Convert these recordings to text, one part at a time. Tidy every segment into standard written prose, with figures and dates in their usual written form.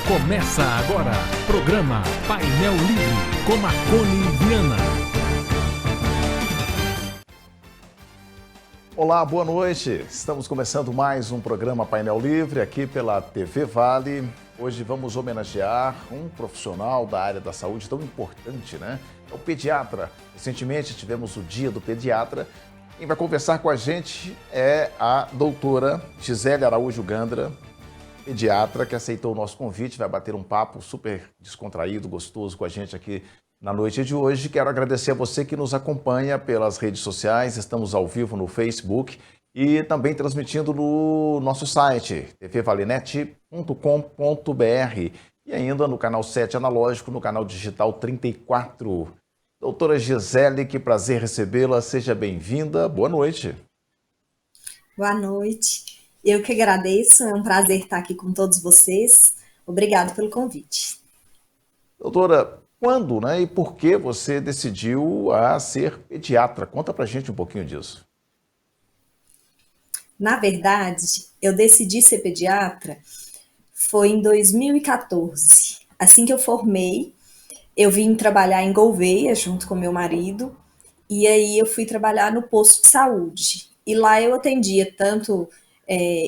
Começa agora, programa Painel Livre, com Marconi Viana. Olá, boa noite. Estamos começando mais um programa Painel Livre aqui pela TV Vale. Hoje vamos homenagear um profissional da área da saúde tão importante, né? É o pediatra. Recentemente tivemos o Dia do Pediatra. Quem vai conversar com a gente é a doutora Gisele Araújo Gandra, pediatra, que aceitou o nosso convite, vai bater um papo super descontraído, gostoso com a gente aqui na noite de hoje. Quero agradecer a você que nos acompanha pelas redes sociais, estamos ao vivo no Facebook e também transmitindo no nosso site, tvvalenet.com.br e ainda no canal 7 analógico, no canal digital 34. Doutora Gisele, que prazer recebê-la, seja bem-vinda, boa noite. Boa noite. Eu que agradeço, é um prazer estar aqui com todos vocês. Obrigado pelo convite. Doutora, quando, né, e por que você decidiu a ser pediatra? Conta pra gente um pouquinho disso. Na verdade, eu decidi ser pediatra foi em 2014. Assim que eu formei, eu vim trabalhar em Gouvêia junto com meu marido, e aí eu fui trabalhar no posto de saúde. E lá eu atendia tanto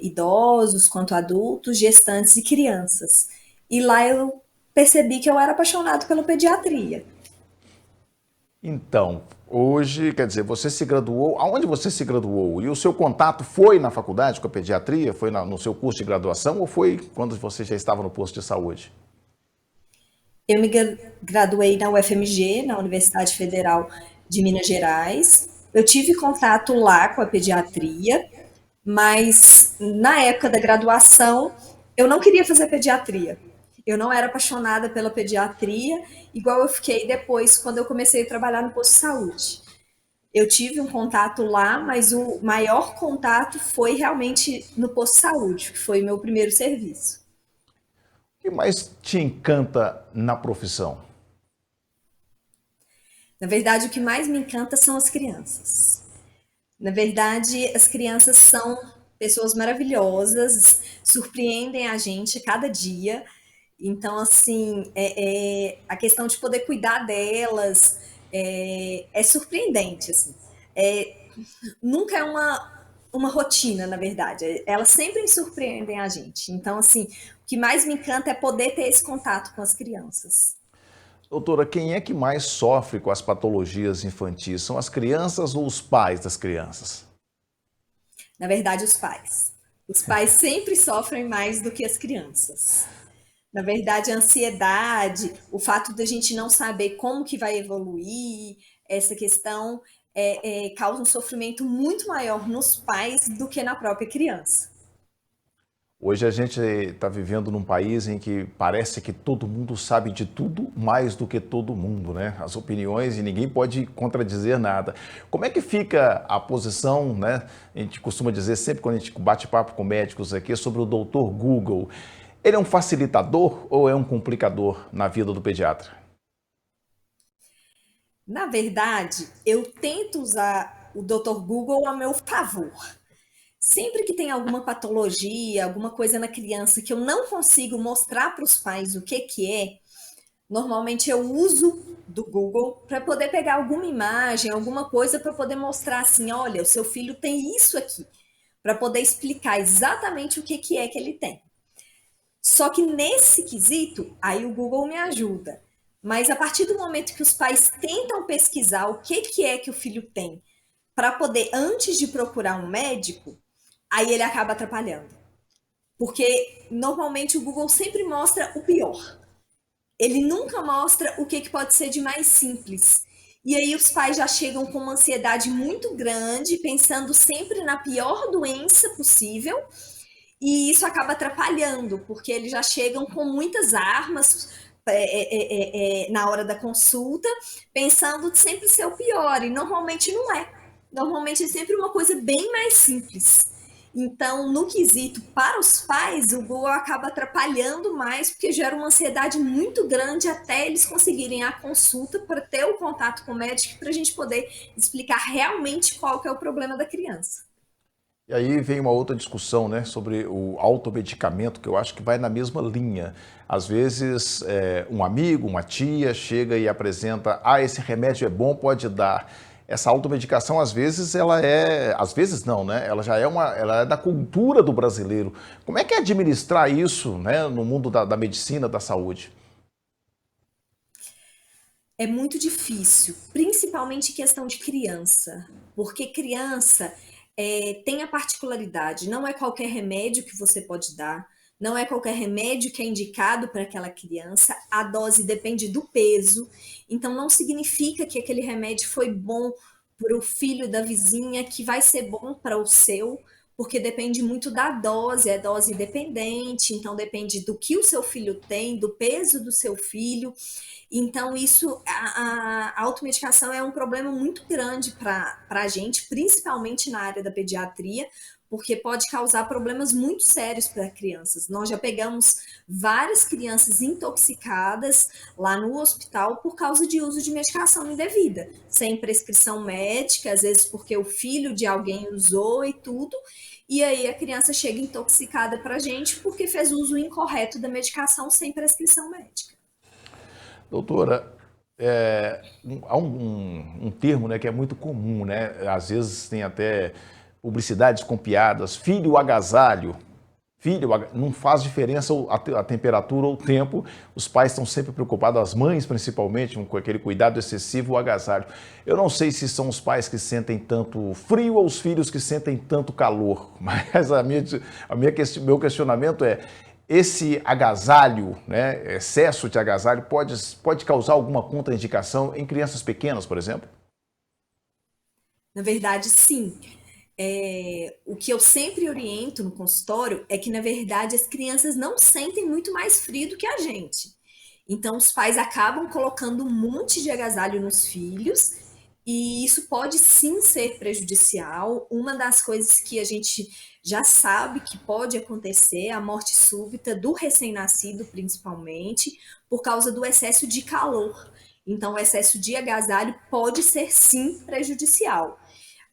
idosos quanto adultos, gestantes e crianças. E lá eu percebi que eu era apaixonada pela pediatria. Então, hoje, quer dizer, você se graduou, aonde você se graduou? E o seu contato foi na faculdade com a pediatria? Foi no seu curso de graduação ou foi quando você já estava no posto de saúde? Eu me graduei na UFMG, na Universidade Federal de Minas Gerais. Eu tive contato lá com a pediatria, mas na época da graduação eu não queria fazer pediatria. Eu não era apaixonada pela pediatria, igual eu fiquei depois quando eu comecei a trabalhar no posto de saúde. Eu tive um contato lá, mas o maior contato foi realmente no posto de saúde, que foi o meu primeiro serviço. O que mais te encanta na profissão? Na verdade, o que mais me encanta são as crianças. Na verdade, as crianças são pessoas maravilhosas, surpreendem a gente a cada dia. Então, assim, a questão de poder cuidar delas é surpreendente. Assim. Nunca é uma rotina, na verdade. Elas sempre me surpreendem a gente. Então, assim, o que mais me encanta é poder ter esse contato com as crianças. Doutora, quem é que mais sofre com as patologias infantis? São as crianças ou os pais das crianças? Na verdade, os pais. Os pais sempre sofrem mais do que as crianças. Na verdade, a ansiedade, o fato da gente não saber como que vai evoluir, essa questão causa um sofrimento muito maior nos pais do que na própria criança. Hoje a gente está vivendo num país em que parece que todo mundo sabe de tudo mais do que todo mundo, né? As opiniões e ninguém pode contradizer nada. Como é que fica a posição, né? A gente costuma dizer sempre quando a gente bate papo com médicos aqui sobre o doutor Google. Ele é um facilitador ou é um complicador na vida do pediatra? Na verdade, eu tento usar o Dr. Google a meu favor. Sempre que tem alguma patologia, alguma coisa na criança que eu não consigo mostrar para os pais o que é, normalmente eu uso do Google para poder pegar alguma imagem, alguma coisa para poder mostrar assim, olha, o seu filho tem isso aqui, para poder explicar exatamente o que é que ele tem. Só que nesse quesito, aí o Google me ajuda. Mas a partir do momento que os pais tentam pesquisar o que é que o filho tem, para poder, antes de procurar um médico, aí ele acaba atrapalhando. Porque normalmente o Google sempre mostra o pior. Ele nunca mostra o que pode ser de mais simples. E aí os pais já chegam com uma ansiedade muito grande, pensando sempre na pior doença possível, e isso acaba atrapalhando, porque eles já chegam com muitas armas na hora da consulta, pensando sempre ser o pior, e normalmente não é. Normalmente é sempre uma coisa bem mais simples. Então, no quesito para os pais, o Google acaba atrapalhando mais, porque gera uma ansiedade muito grande até eles conseguirem a consulta para ter o contato com o médico, para a gente poder explicar realmente qual que é o problema da criança. E aí vem uma outra discussão, né, sobre o automedicamento, que eu acho que vai na mesma linha. Às vezes, um amigo, uma tia chega e apresenta, esse remédio é bom, pode dar. Essa automedicação, às vezes não, né? Ela é da cultura do brasileiro. Como é que é administrar isso, né, no mundo da medicina, da saúde? É muito difícil, principalmente em questão de criança, porque criança tem a particularidade, não é qualquer remédio que você pode dar, não é qualquer remédio que é indicado para aquela criança, a dose depende do peso, então não significa que aquele remédio foi bom para o filho da vizinha, que vai ser bom para o seu, porque depende muito da dose, é dose dependente, então depende do que o seu filho tem, do peso do seu filho. Então, a automedicação é um problema muito grande para a gente, principalmente na área da pediatria, porque pode causar problemas muito sérios para crianças. Nós já pegamos várias crianças intoxicadas lá no hospital por causa de uso de medicação indevida, sem prescrição médica, às vezes porque o filho de alguém usou e tudo, e aí a criança chega intoxicada para a gente porque fez uso incorreto da medicação sem prescrição médica. Doutora, há um termo, né, que é muito comum, né? Às vezes tem até publicidades com piadas, filho agasalho. Não faz diferença a temperatura ou o tempo, os pais estão sempre preocupados, as mães principalmente, com aquele cuidado excessivo, o agasalho. Eu não sei se são os pais que sentem tanto frio ou os filhos que sentem tanto calor, mas meu questionamento é, esse agasalho, né, excesso de agasalho, pode causar alguma contraindicação em crianças pequenas, por exemplo? Na verdade, sim. O que eu sempre oriento no consultório é que, na verdade, as crianças não sentem muito mais frio do que a gente. Então, os pais acabam colocando um monte de agasalho nos filhos, e isso pode sim ser prejudicial. Uma das coisas que a gente já sabe que pode acontecer é a morte súbita do recém-nascido, principalmente, por causa do excesso de calor. Então, o excesso de agasalho pode ser sim prejudicial,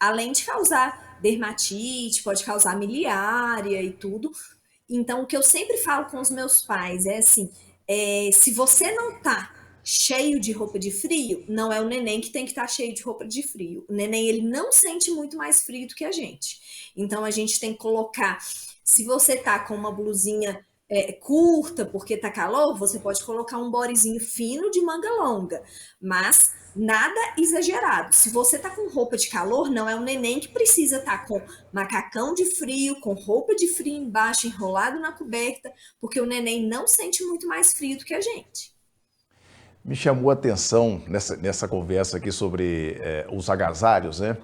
além de causar dermatite, pode causar miliária e tudo. Então, o que eu sempre falo com os meus pais é assim: se você não tá cheio de roupa de frio, não é o neném que tem que estar cheio de roupa de frio. O neném, ele não sente muito mais frio do que a gente. Então, a gente tem que colocar, se você tá com uma blusinha curta porque tá calor, você pode colocar um bodyzinho fino de manga longa, mas nada exagerado. Se você tá com roupa de calor, não é o neném que precisa estar com macacão de frio, com roupa de frio embaixo, enrolado na coberta, porque o neném não sente muito mais frio do que a gente. Me chamou a atenção nessa conversa aqui sobre os agasalhos, né?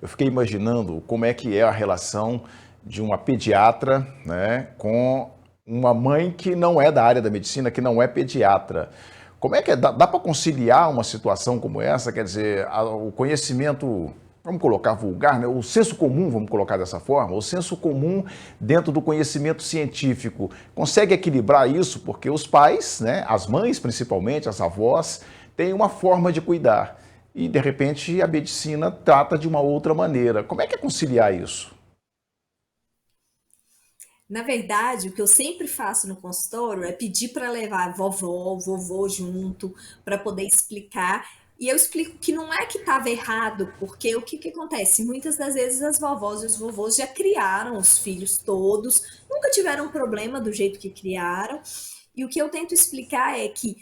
Eu fiquei imaginando como é que é a relação de uma pediatra, né, com uma mãe que não é da área da medicina, que não é pediatra. Como é que dá para conciliar uma situação como essa? Quer dizer, o conhecimento, vamos colocar vulgar, né? O senso comum, vamos colocar dessa forma, o senso comum dentro do conhecimento científico, consegue equilibrar isso? Porque os pais, né, as mães principalmente, as avós, têm uma forma de cuidar e, de repente, a medicina trata de uma outra maneira. Como é que é conciliar isso? Na verdade, o que eu sempre faço no consultório é pedir para levar vovó, vovô junto, para poder explicar. E eu explico que não é que estava errado, porque o que acontece? Muitas das vezes as vovós e os vovôs já criaram os filhos todos, nunca tiveram problema do jeito que criaram. E o que eu tento explicar é que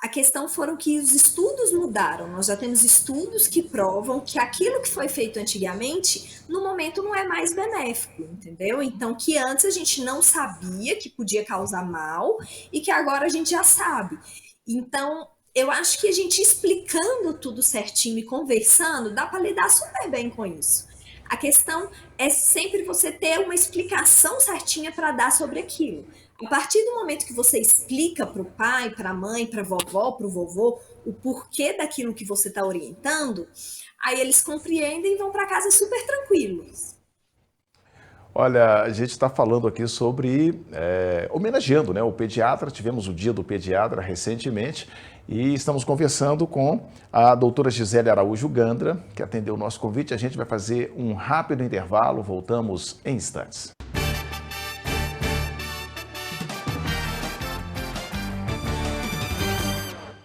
a questão foram que os estudos mudaram. Nós já temos estudos que provam que aquilo que foi feito antigamente, no momento não é mais benéfico, entendeu? Então, que antes a gente não sabia que podia causar mal e que agora a gente já sabe. Então, eu acho que a gente explicando tudo certinho e conversando, dá para lidar super bem com isso. A questão é sempre você ter uma explicação certinha para dar sobre aquilo. A partir do momento que você explica para o pai, para a mãe, para a vovó, para o vovô, o porquê daquilo que você está orientando, aí eles compreendem e vão para casa super tranquilos. Olha, a gente está falando aqui sobre homenageando, né, o pediatra. Tivemos o Dia do Pediatra recentemente e estamos conversando com a doutora Gisele Araújo Gandra, que atendeu o nosso convite. A gente vai fazer um rápido intervalo, voltamos em instantes.